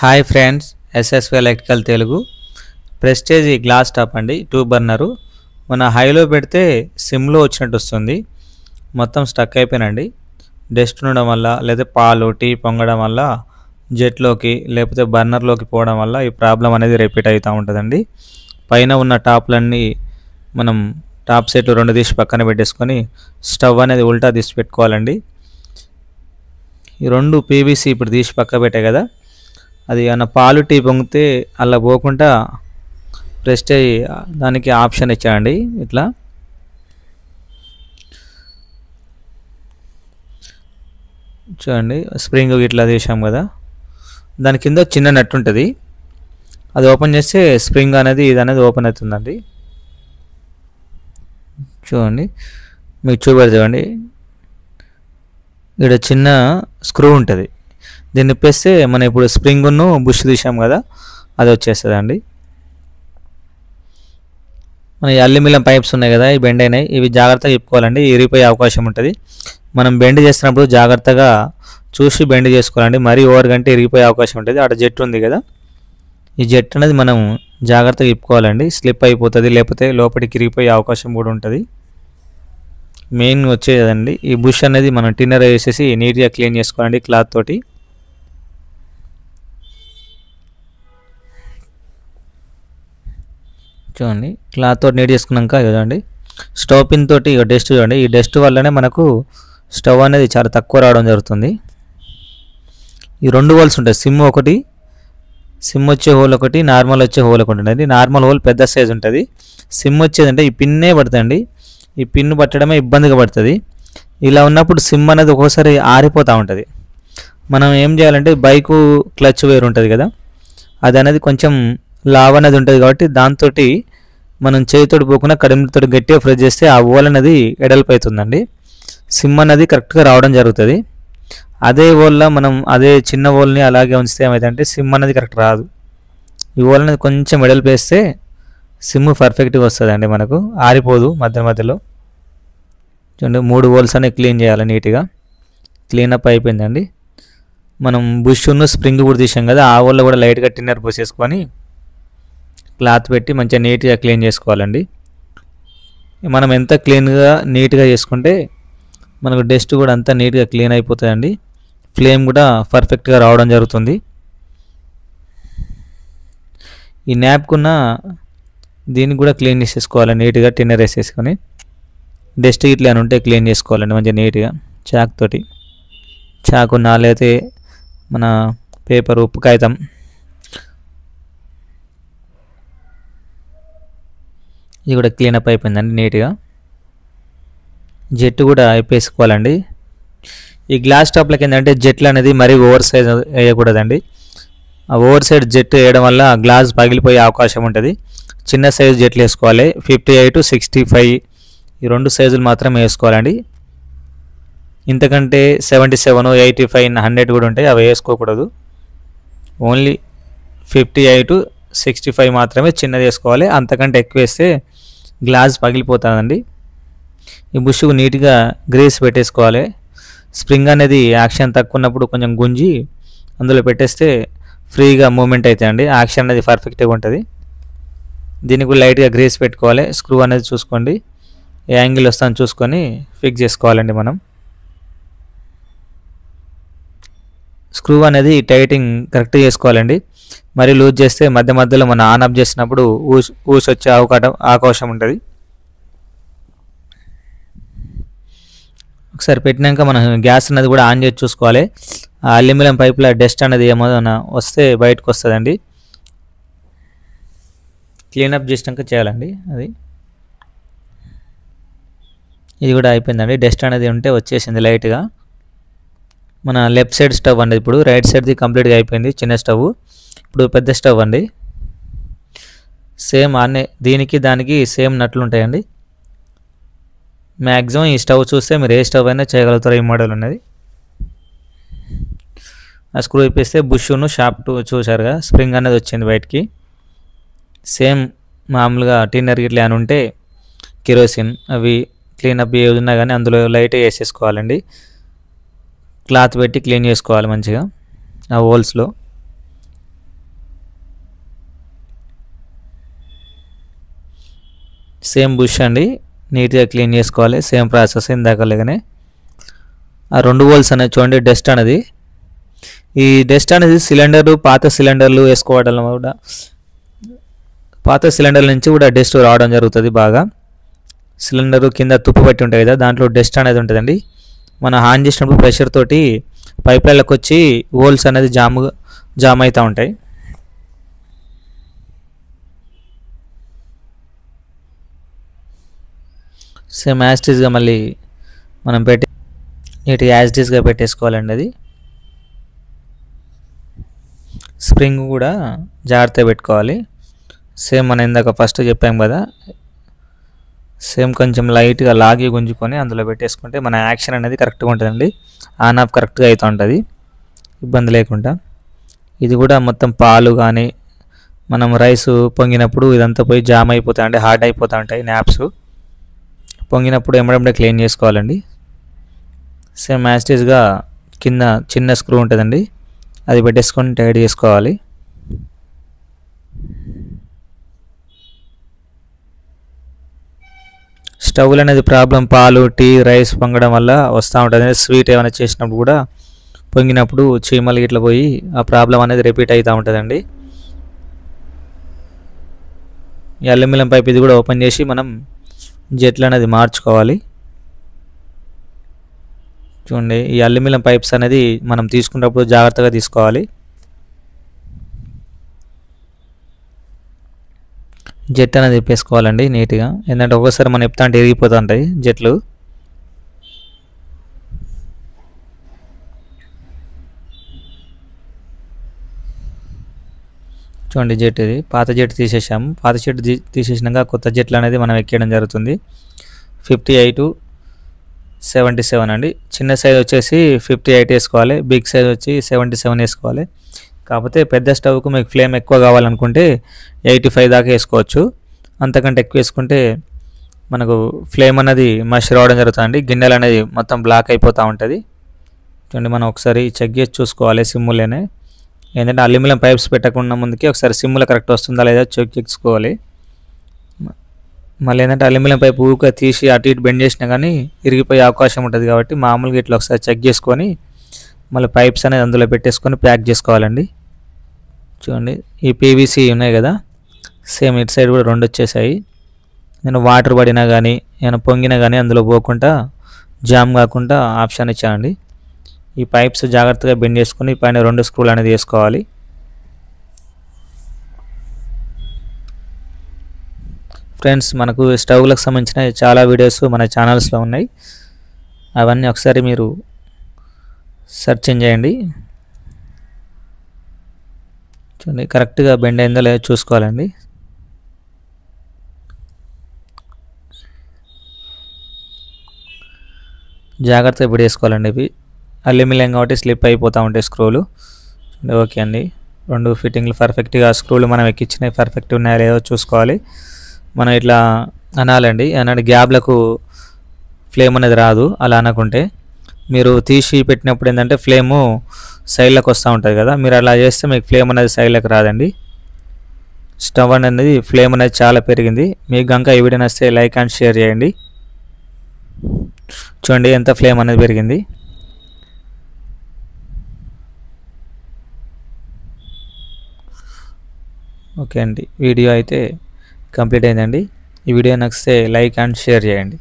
Hi friends, SSV electrical Telugu. Prestige ఈ glass top అండి, 2 burner. మన హైలో పెడితే సిమ్లో వచ్చినట్టు వస్తుంది. మొత్తం స్టక్ అయిపోయినండి. డస్ట్ ఉండడం వల్ల, లేదా పాలు టీ పొంగడం వల్ల జెట్లోకి లేకపోతే బర్నర్లోకి పోవడం వల్ల ఈ ప్రాబ్లం అనేది రిపీట్ అవుతూ ఉంటుందండి. పైన ఉన్న టాప్లన్నీ మనం టాప్ సెట్లు 2 తీసి పక్కన పెట్టేసుకొని స్టవ్ అనేది ఉల్టా తీసి పెట్టుకోవాలండి. ఈ 2 పీవీసీ ఇప్పుడు తీసి పక్క పెట్టాయి కదా, అది ఏమన్నా పాలు టీ పొంగితే అలా పోకుండా ప్రెస్టేజ్ దానికి ఆప్షన్ ఇచ్చాయండి. ఇట్లా చూడండి, స్ప్రింగ్ ఇట్లా తీసాం కదా, దాని కింద చిన్న నట్ ఉంటుంది. అది ఓపెన్ చేస్తే స్ప్రింగ్ అనేది ఇది అనేది ఓపెన్ అవుతుందండి. చూడండి, మీకు చూపెడతామండి. ఇక్కడ చిన్న స్క్రూ ఉంటుంది, దీన్ని నిప్పేస్తే మనం ఇప్పుడు స్ప్రింగ్ను బుష్ తీసాం కదా, అది వచ్చేస్తుంది అండి. మన అల్యూమినియం పైప్స్ ఉన్నాయి కదా, ఈ బెండ్ అయినాయి, ఇవి జాగ్రత్తగా చెప్పుకోవాలండి, ఇరిగిపోయే అవకాశం ఉంటుంది. మనం బెండ్ చేస్తున్నప్పుడు జాగ్రత్తగా చూసి బెండ్ చేసుకోవాలండి, మరీ ఓవర్ గంటే ఇరిగిపోయే అవకాశం ఉంటుంది. అక్కడ జెట్ ఉంది కదా, ఈ జెట్ అనేది మనం జాగ్రత్తగా చెప్పుకోవాలండి, స్లిప్ అయిపోతుంది, లేకపోతే లోపలికి ఇరిగిపోయే అవకాశం కూడా ఉంటుంది. మెయిన్ వచ్చేదండి ఈ బుష్ అనేది మనం టిన్నర్ వేసేసి నీట్గా క్లీన్ చేసుకోవాలండి క్లాత్ తోటి. చూడండి, క్లాత్ తోటి నీట్ చేసుకున్నాక చూడండి, స్టవ్ పిన్ తోటి డస్ట్ చూడండి, ఈ డస్ట్ వల్లనే మనకు స్టవ్ అనేది చాలా తక్కువ రావడం జరుగుతుంది. ఈ 2 హోల్స్ ఉంటాయి, సిమ్ వచ్చే హోల్ ఒకటి, నార్మల్ వచ్చే హోల్ ఒకటి ఉంటుంది. నార్మల్ హోల్ పెద్ద సైజ్ ఉంటుంది, సిమ్ వచ్చేదంటే ఈ పిన్నే పడుతుంది. ఈ పిన్ పట్టడమే ఇబ్బందిగా పడుతుంది. ఇలా ఉన్నప్పుడు సిమ్ అనేది ఒక్కోసారి ఆరిపోతూ ఉంటుంది. మనం ఏం చేయాలంటే బైకు క్లచ్ వేరు ఉంటుంది కదా, అది అనేది కొంచెం లావ్ అనేది ఉంటుంది కాబట్టి దాంతో మనం చేతితోటి పోకుండా కడిమితో గట్టిగా ప్రెస్ చేస్తే ఆ హోల్ అనేది ఎడల్పు అవుతుందండి, సిమ్ అనేది కరెక్ట్గా రావడం జరుగుతుంది. అదే హోల్లో మనం అదే చిన్న హోల్ని అలాగే ఉంచితే ఏమైందంటే సిమ్ అనేది కరెక్ట్ రాదు. ఈ హోల్ అనేది కొంచెం ఎడల్పు వేస్తే సిమ్ పర్ఫెక్ట్గా వస్తుందండి, మనకు ఆరిపోదు మధ్యలో. చూడండి, 3 హోల్స్ అనేవి క్లీన్ చేయాలి, నీట్గా క్లీనప్ అయిపోయిందండి. మనం బుష్ను స్ప్రింగ్ కూడా తీసాం కదా, ఆ హోల్లో కూడా లైట్గా టిన్నర్ పోసేసుకొని క్లాత్ పెట్టి మంచిగా నీట్గా క్లీన్ చేసుకోవాలండి. మనం ఎంత క్లీన్గా నీట్గా చేసుకుంటే మనకు డస్ట్ కూడా అంతా నీట్గా క్లీన్ అయిపోతుందండి, ఫ్లేమ్ కూడా పర్ఫెక్ట్గా రావడం జరుగుతుంది. ఈ న్యాప్కున్న దీన్ని కూడా క్లీన్ చేసేసుకోవాలి నీట్గా, టిన్నర్ వేసేసుకొని డస్ట్ ఇట్లా అని ఉంటే క్లీన్ చేసుకోవాలండి మంచిగా నీట్గా చాకు లేకపోతే మన పేపర్ ఉప్పు కాగితం ఇది కూడా క్లీనప్ అయిపోయిందండి నీట్గా. జెట్ కూడా అయిపోసుకోవాలండి. ఈ గ్లాస్ టాప్లకి ఏంటంటే జెట్లు అనేది మరీ ఓవర్ సైజ్ వేయకూడదండి. ఆ ఓవర్ సైడ్ జెట్ వేయడం వల్ల గ్లాస్ పగిలిపోయే అవకాశం ఉంటుంది. చిన్న సైజు జెట్లు వేసుకోవాలి, 58, 65 ఈ 2 సైజులు మాత్రమే వేసుకోవాలండి. ఇంతకంటే 77, 85, 100 కూడా ఉంటాయి, అవి వేసుకోకూడదు. ఓన్లీ 58, 65 మాత్రమే చిన్నది వేసుకోవాలి, అంతకంటే ఎక్కువ వేస్తే గ్లాస్ పగిలిపోతుందండి. ఈ బుష్కు నీట్గా గ్రీస్ పెట్టేసుకోవాలి. స్ప్రింగ్ అనేది యాక్షన్ తక్కువ ఉన్నప్పుడు కొంచెం గుంజి అందులో పెట్టేస్తే ఫ్రీగా మూమెంట్ అవుతాయండి, యాక్షన్ అనేది పర్ఫెక్ట్గా ఉంటుంది. దీనికి లైట్గా గ్రీస్ పెట్టుకోవాలి. స్క్రూ అనేది చూసుకోండి, ఏ యాంగిల్ వస్తుందని చూసుకొని ఫిక్స్ చేసుకోవాలండి. మనం స్క్రూ అనేది టైటింగ్ కరెక్ట్గా చేసుకోవాలండి, మరి లూజ్ చేస్తే మధ్యలో మనం ఆన్ ఆఫ్ చేసినప్పుడు ఊసి వచ్చే అవకాశం ఉంటుంది. ఒకసారి పెట్టినాక మనం గ్యాస్ అనేది కూడా ఆన్ చేసి చూసుకోవాలి. ఆ అల్యూమినియం పైపులో డస్ట్ అనేది ఏమైనా వస్తే బయటకు వస్తుందండి, క్లీనప్ చేసినాక చేయాలండి. ఇది కూడా అయిపోయిందండి, డస్ట్ అనేది ఉంటే వచ్చేసింది లైట్గా. మన లెఫ్ట్ సైడ్ స్టవ్ అండి, ఇప్పుడు రైట్ సైడ్ది కంప్లీట్గా అయిపోయింది, చిన్న స్టవ్. ఇప్పుడు పెద్ద స్టవ్ అండి, సేమ్ దీనికి దానికి సేమ్ నట్లు ఉంటాయండి. మ్యాక్సిమం ఈ స్టవ్ చూస్తే మీరు ఏ స్టవ్ అయినా చేయగలుగుతారు, ఈ మోడల్ ఉన్నది. ఆ స్క్రూ ఇప్పేస్తే బుష్ను షాఫ్ట్ చూసారుగా, స్ప్రింగ్ అనేది వచ్చింది బయటికి. సేమ్ మామూలుగా టిన్నర్ గిట్లా అని ఉంటే కిరోసిన్ అవి క్లీనప్ ఏది ఉన్నా కానీ అందులో లైట్ వేసేసుకోవాలండి, క్లాత్ పెట్టి క్లీన్ చేసుకోవాలి మంచిగా ఆ హోల్స్లో. సేమ్ బుష్ అండి, నీట్గా క్లీన్ చేసుకోవాలి. సేమ్ ప్రాసెస్ ఇందాకలేగానే. ఆ 2 హోల్స్ అనేది చూడండి, డస్ట్ అనేది, ఈ డస్ట్ అనేది సిలిండర్లు, పాత సిలిండర్లు వేసుకోవడం కూడా, పాత సిలిండర్ల నుంచి కూడా డస్ట్ రావడం జరుగుతుంది బాగా. సిలిండర్ కింద తుప్పు పట్టి ఉంటాయి కదా, దాంట్లో డస్ట్ అనేది ఉంటుందండి. మనం ఆన్ చేసినప్పుడు ప్రెషర్ తోటి పైప్ లైన్లకు వచ్చి హోల్స్ అనేది జామ్ అవుతూ ఉంటాయి. సేమ్ యాస్టీస్గా మళ్ళీ మనం నీట్గా యాస్టీస్గా పెట్టేసుకోవాలండి. అది స్ప్రింగ్ కూడా జాగ్రత్తగా పెట్టుకోవాలి. సేమ్ మనం ఇందాక ఫస్ట్ చెప్పాం కదా, సేమ్ కొంచెం లైట్గా లాగి గుంజుకొని అందులో పెట్టేసుకుంటే మన యాక్షన్ అనేది కరెక్ట్గా ఉంటుందండి. ఆన్ ఆఫ్ కరెక్ట్గా అవుతూ ఉంటుంది, ఇబ్బంది లేకుండా. ఇది కూడా మొత్తం పాలు కానీ మనం రైస్ పొంగినప్పుడు ఇదంతా పోయి జామ్ అయిపోతా అంటే హార్డ్ అయిపోతూ ఉంటాయి న్యాప్స్. పొంగినప్పుడు ఎమ్మడెమ్మడే క్లీన్ చేసుకోవాలండి. సేమ్ యాస్టీస్గా కింద చిన్న స్క్రూ ఉంటుందండి, అది పెట్టేసుకొని టైట్ చేసుకోవాలి. స్టవ్ అనేది ప్రాబ్లం పాలు, టీ, రైస్ పొంగడం వల్ల వస్తూ ఉంటుంది. స్వీట్ ఏమైనా చేసినప్పుడు కూడా పొంగినప్పుడు చీమలు ఇట్లా పోయి ఆ ప్రాబ్లం అనేది రిపీట్ అవుతూ ఉంటుందండి. ఈ అల్యూమినియం పైప్ ఇది కూడా ఓపెన్ చేసి మనం జెట్లు అనేది మార్చుకోవాలి. చూడండి, ఈ అల్యూమినియం పైప్స్ అనేది మనం తీసుకున్నప్పుడు జాగ్రత్తగా తీసుకోవాలి. జెట్ అనేది తిప్పేసుకోవాలండి నీట్గా, ఎందుకంటే ఒక్కోసారి మనం ఎప్పుతా అంటే ఇరిగిపోతూ ఉంటాయి జెట్లు. చూడండి, జెట్ ఇది పాత జెట్ తీసేసాము. పాత జెట్ తీసేసినాక కొత్త జెట్లు అనేది మనం ఎక్కేయడం జరుగుతుంది. 58, 77 అండి. చిన్న సైజ్ వచ్చేసి 58 వేసుకోవాలి, బిగ్ సైజ్ వచ్చి 77 వేసుకోవాలి. కాకపోతే పెద్ద స్టవ్కు మీకు ఫ్లేమ్ ఎక్కువ కావాలనుకుంటే 85 దాకా వేసుకోవచ్చు. అంతకంటే ఎక్కువ వేసుకుంటే మనకు ఫ్లేమ్ అనేది మష్ రావడం జరుగుతుంది, గిన్నెలు అనేది మొత్తం బ్లాక్ అయిపోతూ ఉంటుంది. చూడండి, మనం ఒకసారి చెక్ చేసి చూసుకోవాలి సిమ్ములోనే. ఏంటంటే అల్యూమినియం పైప్స్ పెట్టకుండా ముందుకి ఒకసారి సిమ్ములో కరెక్ట్ వస్తుందా లేదా చెక్ చేసుకోవాలి. మళ్ళీ ఏంటంటే అల్యూమినియం పైప్ ఊరికే తీసి అటు ఇటు బెండ్ చేసినా కానీ ఇరిగిపోయే అవకాశం ఉంటుంది. కాబట్టి మామూలుగా ఇట్లా ఒకసారి చెక్ చేసుకొని మళ్ళీ పైప్స్ అనేది అందులో పెట్టేసుకొని ప్యాక్ చేసుకోవాలండి. చూడండి, ఈ పీవీసీ ఉన్నాయి కదా, సేమ్ ఇటు సైడ్ కూడా 2 వచ్చేసాయి. నేను వాటర్ పడినా కానీ ఏమైనా పొంగినా కానీ అందులో పోకుండా జామ్ కాకుండా ఆప్షన్ ఇచ్చానండి. ఈ పైప్స్ జాగ్రత్తగా బెండ్ చేసుకొని పైన 2 స్క్రూలు అనేది వేసుకోవాలి. ఫ్రెండ్స్, మనకు స్టవ్లకు సంబంధించిన చాలా వీడియోస్ మన ఛానల్స్లో ఉన్నాయి, అవన్నీ ఒకసారి మీరు సెర్చ్ చేయండి. చూడండి, కరెక్ట్గా బెండ్ అయిందో లేదో చూసుకోవాలండి. జాగ్రత్తగా పెట్టేసుకోవాలండి. ఇవి అల్యూమినియం కాబట్టి స్లిప్ అయిపోతూ ఉంటాయి స్క్రూలు. ఓకే అండి, 2 ఫిట్టింగ్లు పర్ఫెక్ట్గా స్క్రూలు మనం ఎక్కించినవి పర్ఫెక్ట్ ఉన్నాయో లేదో చూసుకోవాలి. మనం ఇట్లా అనాలండి, అన్నట్టు గ్యాప్లకు ఫ్లేమ్ అనేది రాదు. అలా అనకుంటే మీరు తీసి పెట్టినప్పుడు ఏంటంటే ఫ్లేము సైడ్లకు వస్తూ ఉంటుంది కదా, మీరు అలా చేస్తే మీకు ఫ్లేమ్ అనేది సైడ్లకు రాదండి. స్టవ్ అనేది ఫ్లేమ్ అనేది చాలా పెరిగింది. మీకు కనుక ఈ వీడియో నచ్చితే లైక్ అండ్ షేర్ చేయండి. చూడండి ఎంత ఫ్లేమ్ అనేది పెరిగింది. ఓకే అండి, వీడియో అయితే కంప్లీట్ అయిందండి. ఈ వీడియో నచ్చితే లైక్ అండ్ షేర్ చేయండి.